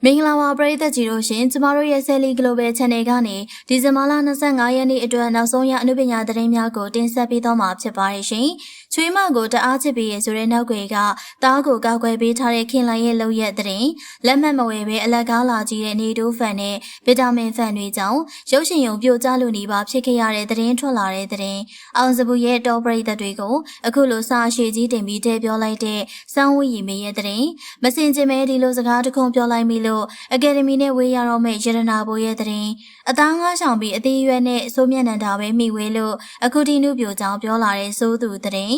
မင်္ဂလာပါပရိသတ်ကြီးတို့ရှင်ကျမတို့ရဲ့ Selly Global Channel ကနေဒီဇင်ဘာလ25ရက်နေ့အတွက်နောက်ဆုံးရအနုပညာသတင်းများကိုတင်ဆက်ပေးသွားမှာဖြစ်ပါတယ်ရှင်။ချွေးမကိုတအားချစ်ပေးရဆိုတဲ့နောက်ွယ်ကတားကိုကောက်ွယ်ပေးထားတဲ့ခင်လိုင်ရဲ့လုံရက်သတင်းလက်မှတ်မဝယ်ပဲအလက်ကားလာကြည့်တဲ့နေတိုးဖန်နဲ့ဗီတာမင်ဖန်တွေကြောင့်ရုပ်ရှင်ရုံပြိုကျလို့နေပါဖြစ်ခဲ့ရတဲ့သတင်းထွက်လာတဲ့သတင်းအောင်စပူရဲ့တော်ပရိသတ်တွေကိုအခုလိုစာရှည်ကြီးတင်ပြီးထည့်ပြောလိုက်တဲ့စောင်းဝီရီမေရဲ့သတင်းမစင်ကျင်မဲဒီလိုစကားတခုပြောလိုက်မိလို့အကယ်ဒမီနဲ့ဝေးရတော့မဲ့ရတနာဘိုးရဲ့သတင်းအသားငါးဆောင်ပြီးအသေးရွယ်နဲ့စိုးမျက်နှံတာပဲမိဝေးလို့အခုဒီနုပြိုကြောင်ပြောလာတဲ့စိုးသူသတင်း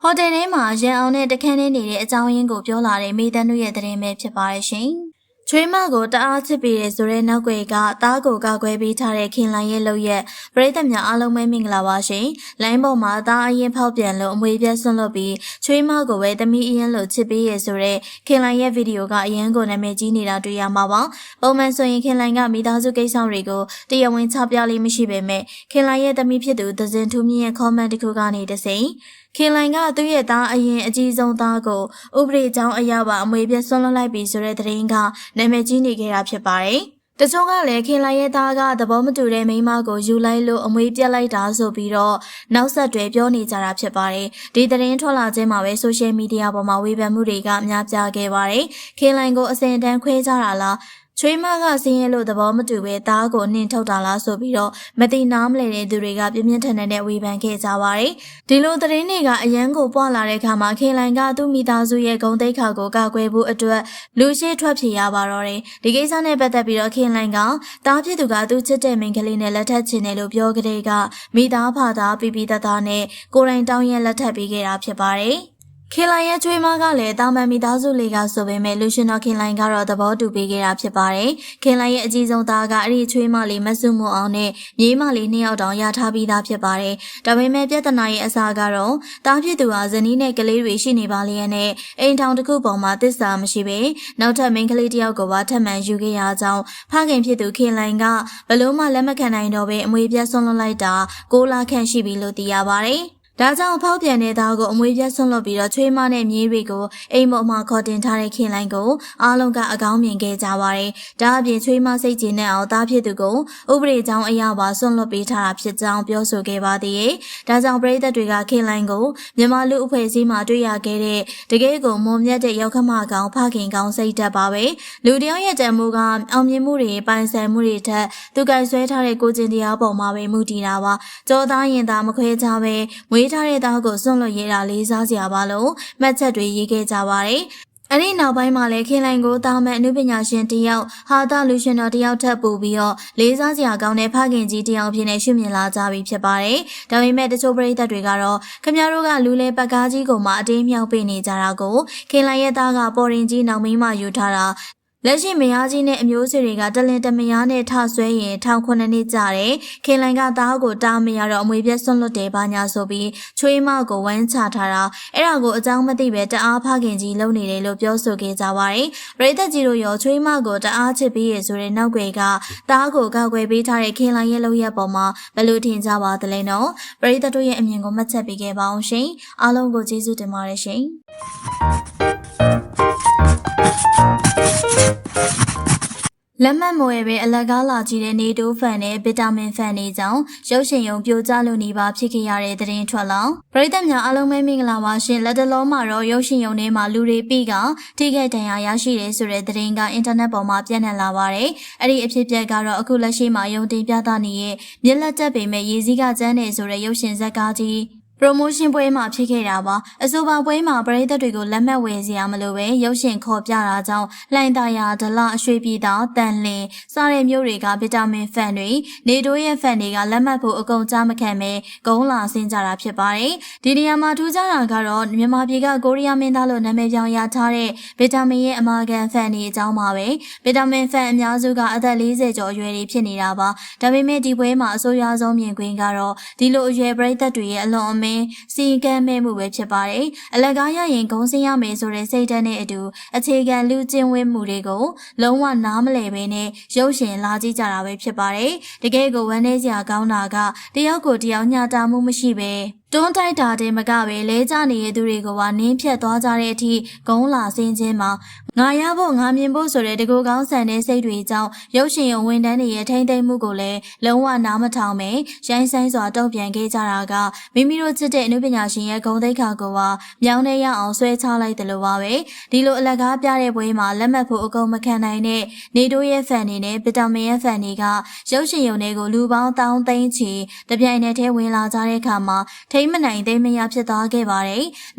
ဟိုတယ်ထဲမှာရန်အောင်နဲ့တခန်းနေနေတဲ့အကြောင်းရင်းကိုပြောလာတဲ့မိသားစုရဲ့သတင်းပဲဖြစ်ပါရဲ့ရှင်ချွေးမကိုတအားချစ်ပေးရဲဆိုတဲ့နောက်ွယ်ကတားကိုကောက်ွယ်ပေးထားတဲ့ခင်လိုင်ရဲ့လုံရက်ပရိသတ်များအားလုံးပဲမင်္ဂလာပါရှင်။လိုင်းပေါ်မှာတားအရင်ဖောက်ပြန်လို့အမွေပြတ်ဆွန့်လွတ်ပြီးချွေးမကိုပဲသမီးအရင်လို့ချစ်ပေးရဲဆိုတဲ့ခင်လိုင်ရဲ့ဗီဒီယိုကအရင်ကနာမည်ကြီးနေတာတွေ့ရမှာပါ။ပုံမှန်ဆိုရင်ခင်လိုင်ကမိသားစုကိစ္စတွေကိုတရားဝင်ချပြလေးမရှိပေမဲ့ခင်လိုင်ရဲ့သမီးဖြစ်သူသဇင်ထူးမြင့်ရဲ့ comment တစ်ခုကနေတစိမ့်ခင်လိုင်ကသူ့ရဲ့သားအရင်အကြီးဆုံးသားကိုဥပဒေကြောင်းအရပါအမွေပြတ်ဆွန့်လွတ်လိုက်ပြီးဆိုတဲ့သတင်းကနာမည်ကြီးနေခဲ့တာဖြစ်ပါတယ်။တချို့ကလည်းခင်လိုင်ရဲ့သားကသဘောမတူတဲ့မိန်းမကိုယူလိုက်လို့အမွေပြတ်လိုက်တာဆိုပြီးတော့နောက်ဆက်တွဲပြောနေကြတာဖြစ်ပါတယ်။ဒီသတင်းထွက်လာခြင်းမှာပဲဆိုရှယ်မီဒီယာပေါ်မှာဝေဖန်မှုတွေကများပြားခဲ့ပါတယ်။ခင်လိုင်ကိုအစင်တန်းခွဲကြတာလားချွေးမကစင်းရဲလို့သဘောမတူပဲသားကိုနှင်ထုတ်တာလားဆိုပြီးတော့မတိနားမလဲတဲ့သူတွေကပြင်းပြင်းထန်ထန်နဲ့ဝေဖန်ခဲ့ကြပါတယ်။ဒီလိုသတင်းတွေကအရန်ကိုပွားလာတဲ့အခါမှာခင်လိုင်ကသူ့မိသားစုရဲ့ဂုဏ်သိက္ခာကိုကာကွယ်ဖို့အတွက်လူရှိထွက်ပြေးရပါတော့တယ်။ဒီကိစ္စနဲ့ပတ်သက်ပြီးတော့ခင်လိုင်ကသားဖြစ်သူကသူ့ချစ်တဲ့မိန်းကလေးနဲ့လက်ထပ်ချင်တယ်လို့ပြောကြတဲ့ကမိသားဖသားပြပြတသားနဲ့ကိုယ်တိုင်တောင်းရင်လက်ထပ်ပေးခဲ့တာဖြစ်ပါတယ်။ခင်လိုင်ရဲ့ချွေးမကလည်းတာမန်မိသားစုလေးကဆိုပေမဲ့လူရှင်တော်ခင်လိုင်ကတော့သဘောတူပေးခဲ့တာဖြစ်ပါတယ်။ခင်လိုင်ရဲ့အကြီးဆုံးသားကအဲ့ဒီချွေးမလေးမဆုမွန်အောင်နဲ့မြေးမလေး2ယောက်တောင်ရထားပြီးသားဖြစ်ပါတယ်။ဒါပေမဲ့ပြဿနာရဲ့အစားကတော့တားဖြစ်သူဟာဇနီးနဲ့ကလေးတွေရှိနေပါလျက်နဲ့အိမ်ထောင်တစ်ခုပေါ်မှာသစ္စာမရှိပဲနောက်ထပ်မိန်းကလေးတစ်ယောက်ကိုပါထပ်မံယူခဲ့ရကြောင်းဖခင်ဖြစ်သူခင်လိုင်ကဘလို့မှလက်မခံနိုင်တော့ပဲအမွေပြတ်ဆွန့်လွတ်လိုက်တာ6လခန့်ရှိပြီလို့သိရပါတယ်။ဒါကြောင့်ဖောက်ပြန်တဲ့သားကိုအမွေပြတ်ဆွန့်လွတ်ပြီးတော့ချွေးမနဲ့မြေးတွေကိုအိမ်ပေါ်မှာခေါ်တင်ထားတဲ့ခင်လိုင်ကိုအားလုံးကအကောင်းမြင်ခဲ့ကြပါတယ်။ဒါအပြင်ချွေးမစိတ်ကြည်နဲ့အောင်သားဖြစ်သူကိုဥပဒေကြောင်းအရပါဆွန့်လွတ်ပေးထားတာဖြစ်ကြောင်းပြောဆိုခဲ့ပါသေးတယ်။ဒါကြောင့်ပရိသတ်တွေကခင်လိုင်ကိုမြန်မာလူအဖွဲ့အစည်းမှာတွေ့ရခဲ့တဲ့တကယ်ကိုမွန်မြတ်တဲ့ရောက်ခမကောင်ဖခင်ကောင်စိတ်ဓာတ်ပါပဲ။လူတယောက်ရဲ့တန်ဖိုးကအောင်မြင်မှုတွေပိုင်ဆိုင်မှုတွေထက်သူကဆွဲထားတဲ့ကိုကျင်တရားပေါ်မှာပဲမူတည်တာပါ။ကြောသားရင်သားမခွဲကြပဲမွေးထားတဲ့သားကိုစွန့်လွတ်ရတာလေးစားစရာပါလို့မှတ်ချက်တွေရေးခဲ့ကြပါတယ်။အဲ့ဒီနောက်ပိုင်းမှာလည်းခင်လိုင်ကိုတာမန်အနုပညာရှင်တယောက်ဟာတာလူရှင်တော်တယောက်ထပ်ပို့ပြီးတော့လေးစားစရာကောင်းတဲ့ဖခင်ကြီးတယောက်ဖြစ်နေရှုမြင်လာကြပြီဖြစ်ပါတယ်။ဒါပေမဲ့တချို့ပရိသတ်တွေကတော့ခင်ဗျားတို့ကလူလဲပတ်ကားကြီးကိုမှအတင်းမြောက်ပေးနေကြတာကိုခင်လိုင်ရဲ့သားကပေါ်ရင်ကြီးနောက်မင်းမယူထားတာလက်ရှိမယားကြီးနဲ့အမျိုးစုတွေကတလင်တမယားနဲ့ထဆွဲရင်1900နှစ်ကြာတယ်ခင်လိုင်ကသားကိုတားမရတော့အမွေပြတ်ဆွန့်လွတ်တယ်ဘာညာဆိုပြီးချွေးမကိုဝမ်းချထားတာအဲ့ဒါကိုအကြောင်းမသိပဲတအားဖခင်ကြီးလုံနေတယ်လို့ပြောဆိုခဲ့ကြပါတယ်ပရိသတ်ကြီးတို့ရောချွေးမကိုတအားချစ်ပြီးရဆိုတဲ့နောက်ွယ်ကသားကိုကောက်ွယ်ပေးထားတဲ့ခင်လိုင်ရဲ့လုံရက်ပေါ်မှာဘယ်လိုထင်ကြပါသလဲနော်ပရိသတ်တို့ရဲ့အမြင်ကိုမှတ်ချက်ပေးခဲ့ပါအောင်ရှင်အားလုံးကိုကျေးဇူးတင်ပါတယ်ရှင်လက်မှတ်မဝယ်ပဲအလက်ကားလာကြည့်တဲ့နေတိုးဖန်နဲ့ဗီတာမင်ဖန်တွေကြောင့်ရုပ်ရှင်ရုံပြိုကျလို့နေပါဖြစ်ခဲ့ရတဲ့သတင်းထွက်လာပရိသတ်များအားလုံးပဲမင်္ဂလာပါရှင်လက်တလုံးမှာတော့ရုပ်ရှင်ရုံထဲမှာလူတွေပြီးကထိခိုက်ဒဏ်ရာရရှိတယ်ဆိုတဲ့သတင်းကအင်တာနက်ပေါ်မှာပြန့်နှံ့လာပါတယ်အဲ့ဒီအဖြစ်အပျက်ကတော့အခုလက်ရှိမှာရုံတင်ပြသနေတဲ့မြက်လက်တက်ပေမဲ့ရေစည်းကကျန်းနေဆိုတဲ့ရုပ်ရှင်ဇာတ်ကားကြီးpromotion ပွဲမှာဖြစ်ခဲ့တာပါအဆိုပါပွဲမှာပရိသတ်တွေကိုလက်မှတ်ဝယ်စရာမလိုပဲရုပ်ရှင်ခေါ်ပြတာကြောင့်လှိုင်သာယာဒလအရွှေပြည်သာတန်လင်းစားတဲ့မျိုးတွေကဗီတာမင်ဖန်တွေနေတိုးရဲ့ဖန်တွေကလက်မှတ်ဖို့အကုန်ကြားမခံပဲဂုံးလာဆင်းကြတာဖြစ်ပါတယ်ဒီနေရာမှာထူးခြားတာကတော့မြန်မာပြည်ကကိုရီးယားမင်းသားလို့နာမည်ပြောင်းရထားတဲ့ဗီတာမင်ရဲ့အမာခံဖန်တွေအကြောင်းပါပဲဗီတာမင်ဖန်အများစုကအသက်40ကျော်အရွယ်တွေဖြစ်နေတာပါဒါပေမဲ့ဒီပွဲမှာအဆိုးရွားဆုံးမြင်ကွင်းကတော့ဒီလိုအရွယ်ပရိသတ်တွေရဲ့အလွန်အမင်းစီကံမဲ့မှုပဲဖြစ်ပါတယ်အလက်ကားရရင်ဂုံးစင်းရမယ်ဆိုတဲ့စိတ်ဓာတ်နဲ့အတူအခြေခံလူကျင့်ဝတ်မှုတွေကိုလုံးဝနားမလည်ပဲနဲ့ရုပ်ရှင်လာကြည့်ကြတာပဲဖြစ်ပါတယ်တကယ်ကိုဝမ်းနည်းစရာကောင်းတာကတယောက်ကိုတယောက်ညှတာမှုမရှိပဲ တွန်းတိုက်တာတဲ့မကပဲလဲကျနေတဲ့သူတွေကိုပါနင်းဖြတ်သွားကြတဲ့အထိဂုံးလာစင်းချင်းမှာငါရဖို့ငါမြင်ဖို့ဆိုတဲ့တကူကောင်းဆန်တဲ့စိတ်တွေကြောင့်ရုပ်ရှင်ရုံဝန်ထမ်းတွေရဲ့ထိမ့်သိမ့်မှုကိုလည်းလုံးဝနားမထောင်ပဲရိုင်းဆိုင်စွာတုံ့ပြန်ခဲ့ကြတာကမိမိတို့ချစ်တဲ့အနုပညာရှင်ရဲ့ဂုဏ်သိက္ခာကိုပါမြောင်းနေရအောင်ဆွဲချလိုက်တယ်လို့ပါပဲဒီလိုအလကားပြတဲ့ပွဲမှာလက်မှတ်ဖို့အကုန်မခံနိုင်တဲ့နေတိုးရဲ့ဖန်တွေနဲ့ဗီတာမင်ရဲ့ဖန်တွေကရုပ်ရှင်ရုံတွေကိုလူပေါင်းတောင်းသိန်းချီတပြိုင်နက်တည်းဝင်လာကြတဲ့အခါမှာထိမ့်မနိုင်သိမ့်မရဖြစ်သွားခဲ့ပါတယ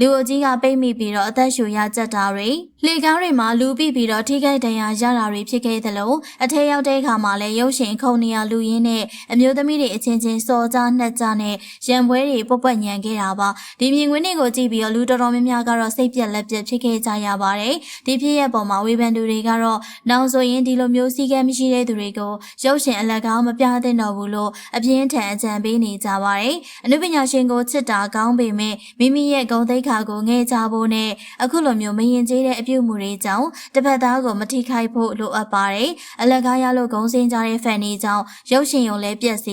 ်လူအကြီးကပိတ်မိပြီးတော့အသက်ရှူရကြက်တာတွေလေကားတွေမှာလူပြီးပြီးတော့ထိခိုက်ဒဏ်ရာရတာတွေဖြစ်ခဲ့သလိုအထက်ရောက်တဲ့အခါမှာလည်းရုပ်ရှင်ခုံနေရလူရင်းနဲ့အမျိုးသမီးတွေအချင်းချင်းစော်ကြနှက်ကြနဲ့ရံပွဲတွေပုတ်ပွက်ညံခဲ့တာပါဒီမြင်ကွင်းတွေကိုကြည့်ပြီးတော့လူတော်တော်များများကတော့စိတ်ပြက်လက်ပြက်ဖြစ်ခဲ့ကြရပါတယ်ဒီဖြစ်ရဲ့ပုံမှာဝေဖန်သူတွေကတော့နောက်ဆိုရင်ဒီလိုမျိုးစည်းကမ်းမရှိတဲ့သူတွေကိုရုပ်ရှင်အလကားမပြသင့်တော့ဘူးလို့အပြင်းထန်အကြံပေးနေကြပါတယ်အနုပညာရှင်ကိုချစ်တာကောင်းပေမဲ့မိမိရဲ့ဂုဏ်သိက္ခာကိုငဲ့ကြဖို့နဲ့အခုလိုမျိုးမရင်ကျေးတဲ့အပြုအမူတွေကြောင့်တစ်ဖက်သားကိုမထိခိုက်ဖို့လိုအပ်ပါတယ်အလကားရလို့ဂုဏ်စင်ကြတဲ့ဖန်တွေကြောင့်ရုပ်ရှင်ရုံလည်းပြက်စီ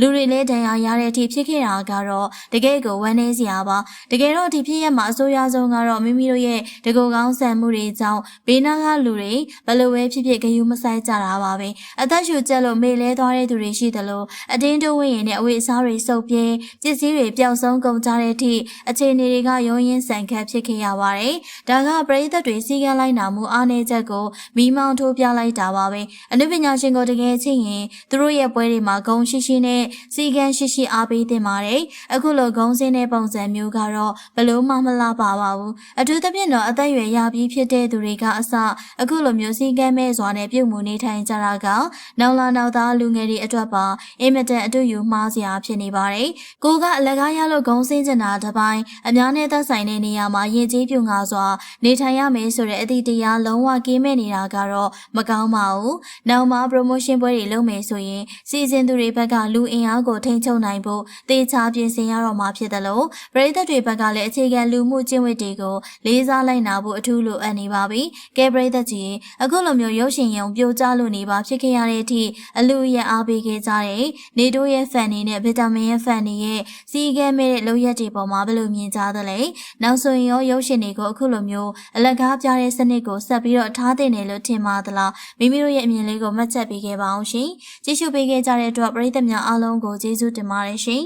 လူတွေလည်းဒဏ်ရာရတဲ့အထိဖြစ်ခဲ့တာကတော့တကယ်ကိုဝမ်းနည်းစရာပါတကယ်တော့ဒီဖြစ်ရမှာအဆိုးရဆုံးကတော့မိမိတို့ရဲ့တကူကောင်းဆန်မှုတွေကြောင့်ဘေးနားကလူတွေဘလို့ပဲဖြစ်ဖြစ်ဂယုမဆိုင်ကြတာပါပဲအသက်ရှူကျက်လို့မေ့လဲသွားတဲ့သူတွေရှိသလိုအတင်းတိုးဝင်းရင်နဲ့အဝိအစားတွေစုပ်ပြဲပစ္စည်းတွေပျောက်ဆုံးကုန်ကြတဲ့အထိအခြေအနေတွေကရုံးရင်းဆန်ခတ်ဖြစ်ခဲ့ရပါတယ်ဒါကပရိသတ်တွေစီကံလိုက်နာမှုအားနည်းချက်ကိုမိမောင်းထိုးပြလိုက်တာပါပဲအနုပညာရှင်ကိုတကယ်ချစ်ရင်သူတို့ရဲ့ပွဲတွေမှာဂုံရှိရှိနဲ့စီကံရှိရှိအားပေးတင်ပါတယ်အခုလိုဂုံစင်းတဲ့ပုံစံမျိုးကတော့ဘလို့မှမလှပါဘူးအထူးသဖြင့်တော့အသက်အရွယ်ရပြီးဖြစ်တဲ့သူတွေကအစအခုလိုမျိုးစီကံမဲ့စွာနဲ့ပြုတ်မှုနေထိုင်ကြတာကနောက်လာနောက်သားလူငယ်တွေအတွက်ပါအင်မတန်အတူယူမှားစရာဖြစ်နေပါတယ်ကိုကအလကားရလို့ဂုံစင်းကျင်တာတစ်ပိုင်းအများနဲ့သက်ဆိုင်တဲ့နေရာမှာရင်ကျေးပြုံငါစွာနေထိုင်ရမယ်ဆိုတဲ့အသည့်တရားလုံးဝကင်းမဲ့နေတာကတော့မကောင်းပါဘူးနောက်မှ promotion ပွဲတွေလုပ်မယ်ဆိုရင်စီစဉ်သူတွေဘက်ကလူအင်အားကိုထိန်းချုပ်နိုင်ဖို့တေချာပြင်ဆင်ရတော့မှာဖြစ်တယ်လို့ပရိသတ်တွေဘက်ကလည်းအခြေခံလူမှုကျင့်ဝတ်တွေကိုလေးစားလိုက်နာဖို့အထူးလိုအပ်နေပါပြီကဲပရိသတ်ကြီးအခုလိုမျိုးရုပ်ရှင်ရုံပြိုကျလို့နေပါဖြစ်ခဲ့ရတဲ့အထိအလူရအားပေးခဲ့ကြတဲ့နေတိုးရဲ့ဖန်တွေနဲ့ဗီတာမင်ရဲ့ဖန်တွေရဲ့စီကဲမဲ့တဲ့လုပ်ရက်တွေပေါ်မှာဘယ်လိုမြင်ကြသလဲနောက်ဆိုရင်ရောရုပ်ရှင်တွေကိုအခုလိုမျိုးအလကားပြတဲ့စနစ်ကိုဆက်ပြီးတော့ထားတင်တယ်လို့ထင်ပါသလားမိမိတို့ရဲ့အမြင်လေးကိုမှတ်ချက်ပေးခဲ့ပါအောင်ရှင်ကြည့်ရှုပေးခဲ့ကြတဲ့အတွက်ပရိသတ်များအားလုံးကိုကျေးဇူးတင်ပါတယ်ရှင်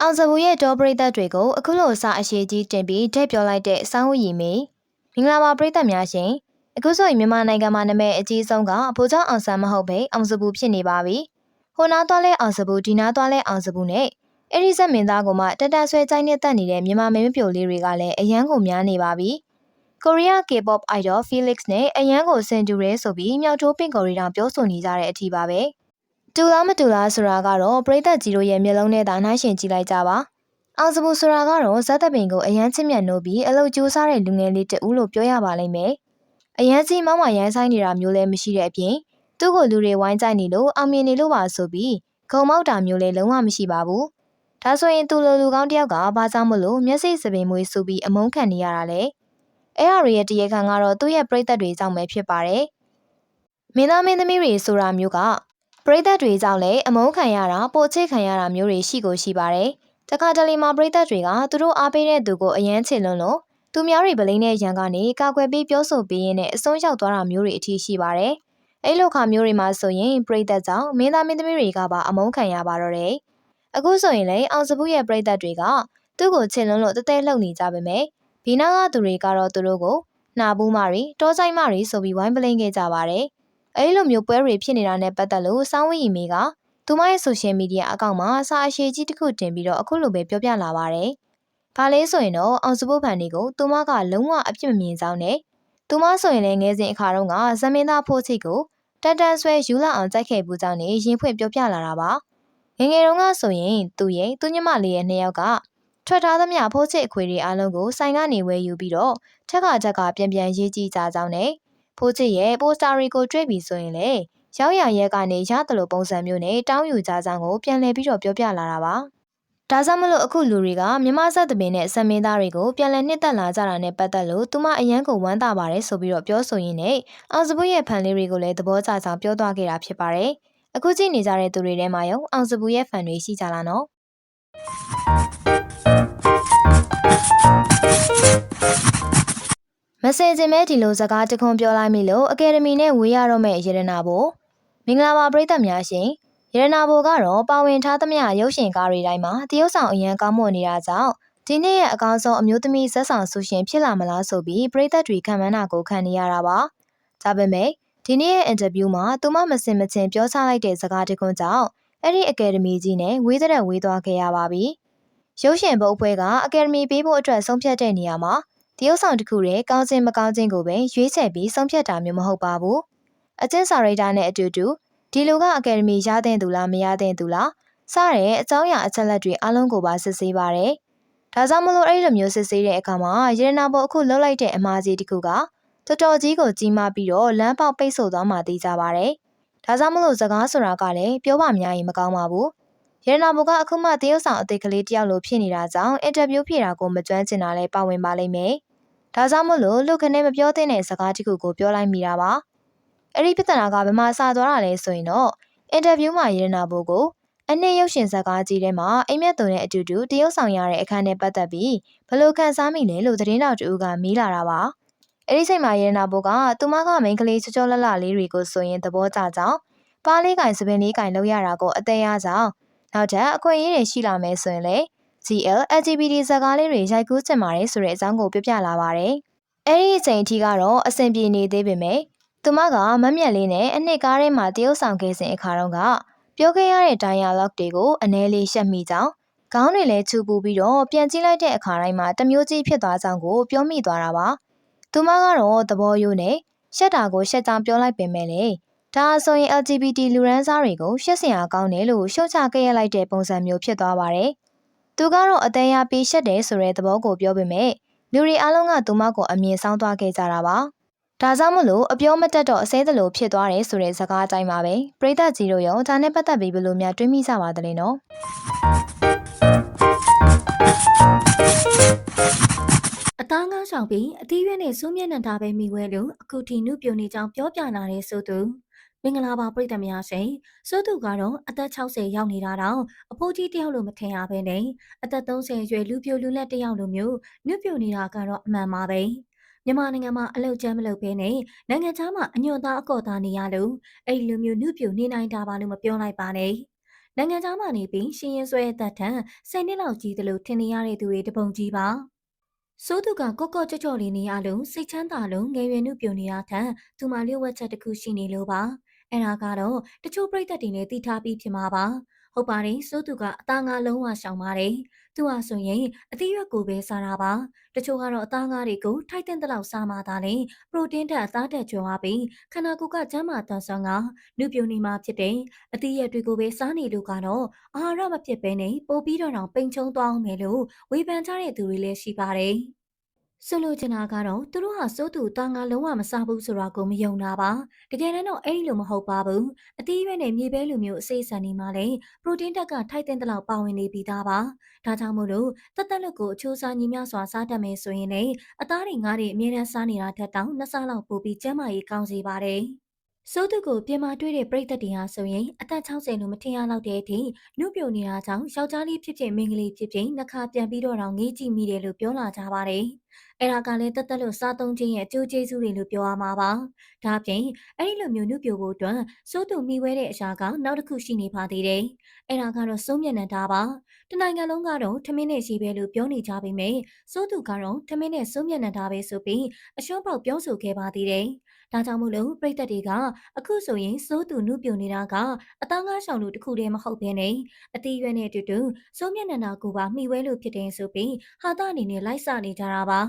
အောင်စပူရဲ့ဒေါ်ပရိသတ်တွေကိုအခုလိုအစအရှိကြီးတင်ပြီးထည့်ပြောလိုက်တဲ့စောင်းဝရီမေမင်္ဂလာပါပရိသတ်များရှင်အခုဆိုရင်မြန်မာနိုင်ငံမှာနာမည်အကြီးဆုံးကဗိုလ်ချုပ်အောင်ဆန်းမဟုတ်ပဲအောင်စပူဖြစ်နေပါပြီဟိုနားသွားလဲအောင်စပူဒီနားသွားလဲအောင်စပူနဲ့အဲ့ဒီဇက်မင်းသားကမှတက်တက်ဆွဲကြိုင်းနဲ့တက်နေတဲ့မြန်မာမင်းပြိုလေးတွေကလည်းအရန်ကိုများနေပါပြီကိုရီးယား K-pop idol Felix နဲ့အရန်ကိုဆင်တူရဲဆိုပြီးမြောက်တိုးပင်ကိုရီတောင်ပြောဆိုနေကြတဲ့အထိပါပဲတူလားမတူလားဆိုတာကတော့ပရိသတ်ကြီးတို့ရဲ့မျက်လုံးနဲ့သာနှိုင်းယှဉ်ကြည့်လိုက်ကြပါအောင်စပူဆိုတာကတော့ဇက်တပင်ကိုအရန်ချစ်မြတ်နိုးပြီးအလုပ်ကြိုးစားတဲ့လူငယ်လေးတဦးလို့ပြောရပါလိမ့်မယ်အရန်ကြီးမောင်းမရိုင်းဆိုင်နေတာမျိုးလည်းမရှိတဲ့အပြင်သူ့ကိုလူတွေဝိုင်းကြိုက်နေလို့အောင်မြင်နေလို့ပါဆိုပြီးဂုံမောက်တာမျိုးလည်းလုံးဝမရှိပါဘူးဒါဆိုရင်သူလိုလူကောင်းတယောက်ကဘာကြောင့်မလို့မျက်စိစပင်မွေးဆိုပြီးအမုန်းခံနေရတာလဲအဲ့ဟာရဲ့တရားခံကတော့သူ့ရဲ့ပရိသတ်တွေကြောင့်ပဲဖြစ်ပါတယ်မင်းသားမင်းသမီးတွေဆိုတာမျိုးကပရိသတ်တွေကြောင့်လည်းအမုန်းခံရတာပိုချစ်ခံရတာမျိုးတွေရှိကိုရှိပါတယ်တခါတလေမှာပရိသတ်တွေကသူတို့အားပေးတဲ့သူကိုအယမ်းချစ်လွန်းလို့သူများတွေဗလိန်းတဲ့ရန်ကနေကာကွယ်ပေးပြောဆိုပေးရင်းနဲ့အဆုံးရောက်သွားတာမျိုးတွေအထိရှိပါတယ်အဲ့လိုခါမျိုးတွေမှာဆိုရင်ပရိသတ်ကြောင့်မင်းသားမင်းသမီးတွေကပါအမုန်းခံရပါတော့တယ်အခုဆိုရင်လည်းအောင်စပူရဲ့ပရိသတ်တွေကသူ့ကိုချစ်လွန်းလို့တတဲလှုပ်နေကြပါမယ်ဘီနာကသူတွေကတော့သူတို့ကိုနှာဘူးမတွေတောဆိုင်မတွေဆိုပြီးဝိုင်းပလိန်ခဲ့ကြပါတယ်အဲ့လိုမျိုးပွဲတွေဖြစ်နေတာနဲ့ပတ်သက်လို့စောင်းဝီမီကသူမရဲ့ဆိုရှယ်မီဒီယာအကောင့်မှာစာအရှိကြီးတစ်ခုတင်ပြီးတော့အခုလိုပဲပြောပြလာပါတယ်။ဘာလဲဆိုရင်တော့အောင်စပူဖန်တွေကိုသူမကလုံးဝအပြစ်မမြင်ကြောင်းနဲ့သူမဆိုရင်လည်းငယ်စဉ်အခါတုန်းကဇမင်းသားဖိုးချိကိုတက်တန်းဆွဲယူလာအောင်ကြိုက်ခဲ့ပူကြောင်းနဲ့ရင်ဖွင့်ပြောပြလာတာပါ။ငယ်ငယ်တုန်းကဆိုရင်သူညမလေးရဲ့နှစ်ယောက်ကထွက်ထားသမျှဖိုးချိအခွေတွေအားလုံးကိုဆိုင်ကနေဝယ်ယူပြီးတော့ထက်ကပြန်ရေးကြည့်ကြကြောင်းနဲ့ဖိုးချိရဲ့ပိုစတာတွေကိုတွေ့ပြီးဆိုရင်လေရောက်ရရက်ကနေရတယ်လို့ပုံစံမျိုးနဲ့တောင်းယူကြကြောင်းကိုပြန်လည်ပြီးတော့ပြောပြလာတာပါ။ဒါကြောင့်မလို့အခုလူတွေကမြမဆက်တပင်နဲ့ဆံမင်းသားတွေကိုပြန်လည်နှစ်သက်လာကြတာနဲ့ပတ်သက်လို့သူမအရန်ကိုဝမ်းသာပါတယ်ဆိုပြီးတော့ပြောဆိုရင်းနဲ့အောင်စပူရဲ့ဖန်လေးတွေကိုလည်းသဘောကျကြောင်းပြောသွားခဲ့တာဖြစ်ပါတယ်။ အခုကြည့်နေကြတဲ့သူတွေထဲမှာရောအောင်စပူရဲ့ဖန်တွေရှိကြလားနော်မစင်စင်မဲဒီလိုစကားတခွန်းပြောလိုက်မိလို့အကယ်ဒမီနဲ့ဝေးရတော့မဲ့ရတနာဘိုမင်္ဂလာပါပရိသတ်များရှင်ရတနာဘိုကတော့ပါဝင်ထားသမျှရုပ်ရှင်ကားတွေတိုင်းမှာတရုတ်ဆောင်အရန်ကောင်းမွန်နေတာကြောင့်ဒီနေ့ရဲ့အကောင်းဆုံးအမျိုးသမီးဇက်ဆောင်ဆူရှင်ဖြစ်လာမလားဆိုပြီးပရိသတ်တွေခံမှန်းတာကိုခံနေရတာပါဒါပေမဲ့ဒီနေ့ရဲ့အင်တာဗျူးမှာသူမမစင်မချင်းပြောချလိုက်တဲ့စကားတခွန်းကြောင့်အဲ့ဒီအကယ်ဒမီကြီးနဲ့ဝေးတဲ့ဝေးသွားခဲ့ရပါပြီရုပ်ရှင်ဘုတ်အဖွဲ့ကအကယ်ဒမီပေးဖို့အတွက်ဆုံးဖြတ်တဲ့နေရာမှာတရုတ်ဆောင်တစ်ခုရဲ့ကောင်းခြင်းမကောင်းခြင်းကိုပဲရွေးချယ်ပြီးဆုံးဖြတ်တာမျိုးမဟုတ်ပါဘူးအကျဉ်းစာရိတ္တနဲ့အတူတူဒီလူကအကယ်ဒမီရတဲ့သူလားမရတဲ့သူလားစတဲ့အကြောင်းအရာအချက်လက်တွေအလုံးကိုပါစစ်ဆေးပါတယ်ဒါကြောင့်မလို့အဲ့လိုမျိုးစစ်ဆေးတဲ့အခါမှာရတနာပေါ်အခုလှုပ်လိုက်တဲ့အမှားကြီးတစ်ခုကတော်တော်ကြီးကိုကြီးမားပြီးတော့လမ်းပေါက်ပိတ်ဆို့သွားမှသိကြပါတယ်ဒါကြောင့်မလို့စကားဆိုတာကလည်းပြောပါများရင်မကောင်းပါဘူးရတနာဘောကအခုမှတရုတ်ဆောင်အသေးကလေးတယောက်လိုဖြစ်နေတာကြောင့်အင်တာဗျူးဖြေတာကိုမကျွမ်းကျင်တာလည်းပါဝင်ပါလိမ့်မယ်ဒါကြောင့်မလို့လူခနဲ့မပြောသင့်တဲ့စကားတစ်ခုကိုပြောလိုက်မိတာပါအဲ့ဒီပြဿနာကဘယ်မှာစသွားတာလဲဆိုရင်တော့အင်တာဗျူးမှာရတနာဘောကိုအနှစ်ရုပ်ရှင်ဇာတ်ကားကြီးထဲမှာအိမ်မက်သွန်တဲ့အတူတူတရုတ်ဆောင်ရတဲ့အခန်းနဲ့ပတ်သက်ပြီးဘယ်လိုခံစားမိလဲလို့သတင်းတော်တူကမေးလာတာပါအဲ့ဒီချိန်မှာရတနာဘောကသူမကမိန်းကလေးချောချောလတ်လလေးတွေကိုဆိုရင်သဘောကျကြောင်းပါးလေးကင်စပင်းလေးကင်လောက်ရတာကိုအသေးရကြောင်းနောက်ထပ်အခွင့်အရေးတွေရှိလာမယ်ဆိုရင်လေ GL LGBT ဇာတ်ကားလေးတွေရိုက်ကူးချင်ပါတယ်ဆိုတဲ့အကြောင်းကိုပြပြလာပါတယ်အဲ့ဒီအချိန်အထိကတော့အဆင်ပြေနေသေးပေမဲ့သူမကမမျက်လေးနဲ့အနှစ်ကားထဲမှာတရုတ်ဆောင်ခဲ့စဉ်အခါတုန်းကပြောခဲ့ရတဲ့ dialogue တွေကိုအနည်းလေးရှက်မိကြောင်းခေါင်းတွေလည်းချူပူပြီးတော့ပြန်ကြည့်လိုက်တဲ့အခါတိုင်းမှာတမျိုးကြီးဖြစ်သွားကြောင်းကိုပြောမိသွားတာပါသူမကတော့သဘောရိုးနဲ့ရှက်တာကိုရှက်ကြောင်းပြောလိုက်ပေမဲ့လေဒါဆိုရင် LGBT လူရန်စားတွေကိုရှက်စရာကောင်းတယ်လို့ရှုတ်ချခဲ့ရလိုက်တဲ့ပုံစံမျိုးဖြစ်သွားပါတယ်သူကတော့အသေးရပြီးရှက်တယ်ဆိုတဲ့သဘောကိုပြောပေမဲ့လူတွေအားလုံးကသူမကိုအမြင်ဆောင်သွားခဲ့ကြတာပါဒါကြောင့်မလို့အပြောမတက်တော့အစဲသလိုဖြစ်သွားတယ်ဆိုတဲ့စကားအတိုင်းပါပဲပရိသတ်ကြီးတို့ရောဒါနဲ့ပတ်သက်ပြီးဘယ်လိုများတွေးမိကြပါသလဲနော်အသားငါးဆောင်ပြီးအသီးရွက်နဲ့စူးမျက်နှာထားပဲမိဝဲလို့အခုထိနုပြိုနေကြောင်းပြောပြလာတဲ့ဆိုသူမင်္ဂလာပါပရိသတ်များရှင်ဆိုသူကတော့အသက်60ရောက်နေတာတော့အဖိုးကြီးတယောက်လိုမထင်ရပဲနဲ့အသက်30ရွယ်လူပြိုလူလက်တယောက်လိုမျိုးနုပြိုနေတာကတော့အမှန်ပါပဲမြန်မာနိုင်ငံမှာအလုပ်ကျန်းမလုပ်ဘဲနဲ့နိုင်ငံခြားမှာအညွန့်သားအကော့သားနေရလို့အဲ့လိုမျိုးနုပြိုနေနိုင်တာပါလို့မပြောလိုက်ပါနဲ့နိုင်ငံခြားမှာနေပြီးရှင်ရင်ဆွဲအသက်ထန်10နှစ်လောက်ကြီးတယ်လို့ထင်နေရတဲ့သူတွေတပုံကြီးပါစိုးသူကကော့ကော့ကြော့ကြော့လေးနေရလို့စိတ်ချမ်းသာလို့ငယ်ရွယ်နှုတ်ပြနေတာထက်သူမလျှို့ဝှက်ချက်တစ်ခုရှိနေလို့ပါအဲ့ဒါကတော့တချို့ပြိတ္တတွေနဲ့သိထားပြီးဖြစ်မှာပါဟုတ်ပါတယ်စိုးသူကအသားငါလုံးဝရှောင်ပါတယ်သူဟာဆိုရင်အသီးရွက်ကိုပဲစားတာပါတချို့ကတော့အသားငါတွေကိုထိုက်တဲ့လောက်စားမှသာလေပရိုတင်းဓာတ်အသားဓာတ်ကျွမ်းသွားပြီးခန္ဓာကိုယ်ကကျန်းမာတန်ဆွမ်းကနှုတ်ပြနေမှဖြစ်တယ်အသီးရွက်တွေကိုပဲစားနေလို့ကတော့အာဟာရမဖြစ်ဘဲနဲ့ပိုပြီးတော့ပိန်ချုံသွားအောင်မယ်လို့ဝေဖန်ကြတဲ့သူတွေလည်းရှိပါတယ်ဆိုလိုချင်တာကတော့သူတို့ဟာစိုးသူတာငါလုံးဝမစားဘူးဆိုတာကိုမယုံတာပါတကယ်တမ်းတော့အဲ့ဒီလိုမဟုတ်ပါဘူးအသီးရွက်နဲ့မြေပဲလိုမျိုးအစိအစံနေမှလည်းပရိုတင်းဓာတ်ကထိုက်တဲ့လောက်ပါဝင်နေပြီးသားပါဒါကြောင့်မို့လို့တက်တက်လို့ကိုအချိုးစားညီမျှစွာစားတတ်မယ်ဆိုရင်လည်းအသားတွေငါးတွေအမြဲတမ်းစားနေတာထက်တောင်2ဆလောက်ပိုပြီးကျန်းမာရေးကောင်းစေပါတယ်စိုးသူကိုပြင်မာတွေ့တဲ့ပြိတ္တတွေဟာဆိုရင်အသက်60လို့မထင်ရတော့တဲ့အထိနှုတ်ပြိုနေတာကြောင့်ယောက်ျားလေးဖြစ်ဖြစ်မိန်းကလေးဖြစ်ဖြစ်နှခါပြန်ပြီးတော့ငေးကြည့်မိတယ်လို့ပြောလာကြပါတယ်။အဲ့ဒါကလည်းတက်တက်လို့စားသုံးခြင်းရဲ့အကျိုးကျေးဇူးတွေလို့ပြောရမှာပါ။ဒါပြင်အဲ့ဒီလိုမျိုးနှုတ်ပြိုဖို့အတွက်စိုးသူမိဝဲတဲ့အရာကနောက်တစ်ခုရှိနေပါသေးတယ်။အဲ့ဒါကတော့စိုးမျက်နှာထားပါ။တနိုင်ငံလုံးကတော့ထမင်းနဲ့ရှိပဲလို့ပြောနေကြပေမဲ့စိုးသူကတော့ထမင်းနဲ့စိုးမျက်နှာထားပဲဆိုပြီးအရှုံးပေါက်ပြောဆိုခဲ့ပါသေးတယ်။ဒါကြောင့်မို့လို့ပြိတ္တတွေကအခုဆိုရင်စိုးသူနှုတ်ပြိုနေတာကအသားငါးဆောင်လူတစ်ခုတည်းမဟုတ်ဘဲနဲ့အတီးရွက်နဲ့အတူတူစိုးမျက်နှာကိုပါမှီဝဲလို့ဖြစ်တယ်ဆိုပြီးဟာတာအနေနဲ့လိုက်စနေကြတာပါ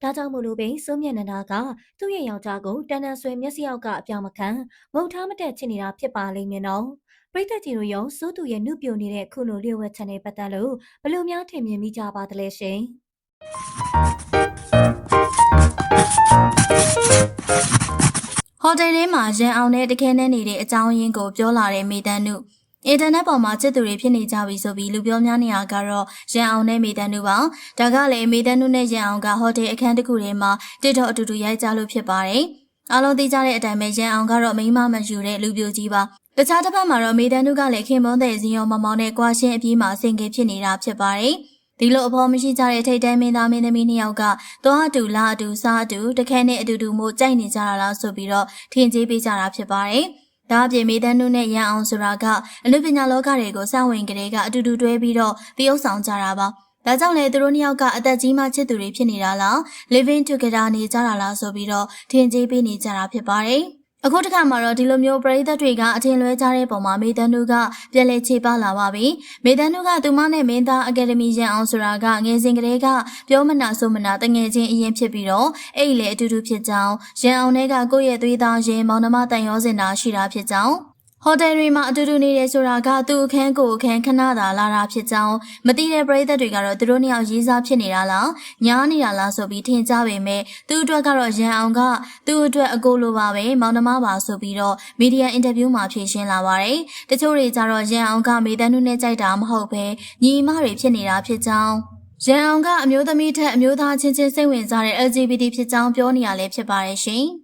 ဒါကြောင့်မို့လို့ပဲစိုးမျက်နှာကသူ့ရဲ့ယောက်ျားကိုတန်တန်ဆွဲမျက်စိအောက်ကအပြောင်မခံငုံထားမတက်ချင်နေတာဖြစ်ပါလိမ့်မယ်နော်ပရိသတ်ကြီးတို့ရောစိုးသူရဲ့နှုတ်ပြိုနေတဲ့ခုလိုလျှို့ဝှက်ချက်နဲ့ပတ်သက်လို့ဘယ်လိုများထင်မြင်မိကြပါသလဲရှင်ဟိုတယ်ထဲမှာရန်အောင်နဲ့တခဲနဲ့နေတဲ့အကြောင်းရင်းကိုပြောလာတဲ့မေတန်းနုအင်တာနက်ပေါ်မှာချစ်သူတွေဖြစ်နေကြပြီဆိုပြီးလူပြောများနေတာကတော့ရန်အောင်နဲ့မေတန်းနုပါဒါကလည်းမေတန်းနုနဲ့ရန်အောင်ကဟိုတယ်အခန်းတစ်ခုထဲမှာတစ်တော့အတူတူရိုက်ကြလို့ဖြစ်ပါတယ်အားလုံးသိကြတဲ့အတိုင်းပဲရန်အောင်ကတော့မိန်းမမယူတဲ့လူပြိုကြီးပါ တခြားတစ်ဖက်မှာတော့မေတန်းတို့ကလည်းခင်မွန်းတဲ့ဇီယောမောင်မောင်နဲ့ကွာရှင်းအပြီးမှာဆင်ကေဖြစ်နေတာဖြစ်ပါတယ်။ဒီလိုအဖော်မရှိကြတဲ့ထိတ်တဲမင်းသားမင်းသမီးနှစ်ယောက်ကသွားအတူလာအတူစားအတူတခဲနဲ့အတူတူမို့ကြိုက်နေကြတာလားဆိုပြီးတော့ထင်ကြီးပေးကြတာဖြစ်ပါတယ်။ဒါအပြင်မေတန်းတို့နဲ့ရန်အောင်ဆိုတာကအနုပညာလောကတွေကိုစဝင်ကလေးကအတူတူတွဲပြီးတော့တရုပ်ဆောင်ကြတာပါ။ဒါကြောင့်လေသူတို့နှစ်ယောက်ကအသက်ကြီးမှချစ်သူတွေဖြစ်နေတာလား living together နေကြတာလားဆိုပြီးတော့ထင်ကြီးပေးနေကြတာဖြစ်ပါတယ်။အခုတစ်ခါမှာတော့ဒီလိုမျိုးပရိသတ်တွေကအထင်လွဲကြတဲ့ပုံမှာမေတန်းတို့ကပြန်လည်ခြေပလာပါပြီ။မေတန်းတို့ကသူမနဲ့မင်းသားအကယ်ဒမီရန်အောင်ဆိုတာကငယ်စဉ်ကတည်းကပြောမနာဆိုမနာတငယ်ချင်းအရင်ဖြစ်ပြီးတော့အဲ့ဒီလေအတူတူဖြစ်ကြောင်းရန်အောင်ကကိုယ့်ရဲ့သွေးသားရင်မောင်နှမတန်ရောစင်တာရှိတာဖြစ်ကြောင်းဟိုတယ်တွေမှာအတူတူနေတယ်ဆိုတာကသူ့အခန်းကိုအခန်းခဏသာလာတာဖြစ်ကြောင်းမသိတဲ့ပရိသတ်တွေကတော့သူတို့နှစ်ယောက်ရေးစားဖြစ်နေတာလားညားနေတာလားဆိုပြီးထင်ကြပေမဲ့သူ့အတွက်ကတော့ရန်အောင်ကသူ့အတွက်အကိုလိုပါပဲမောင်နှမပါဆိုပြီးတော့မီဒီယာအင်တာဗျူးမှာဖြေရှင်းလာပါတယ်တချို့တွေကြတော့ရန်အောင်ကမေတန်းနုနဲ့ကြိုက်တာမဟုတ်ပဲညီမတွေဖြစ်နေတာဖြစ်ကြောင်းရန်အောင်ကအမျိုးသမီးထက်အမျိုးသားချင်းချင်းစိတ်ဝင်စားတဲ့ LGBT ဖြစ်ကြောင်းပြောနေရလဲဖြစ်ပါတယ်ရှင်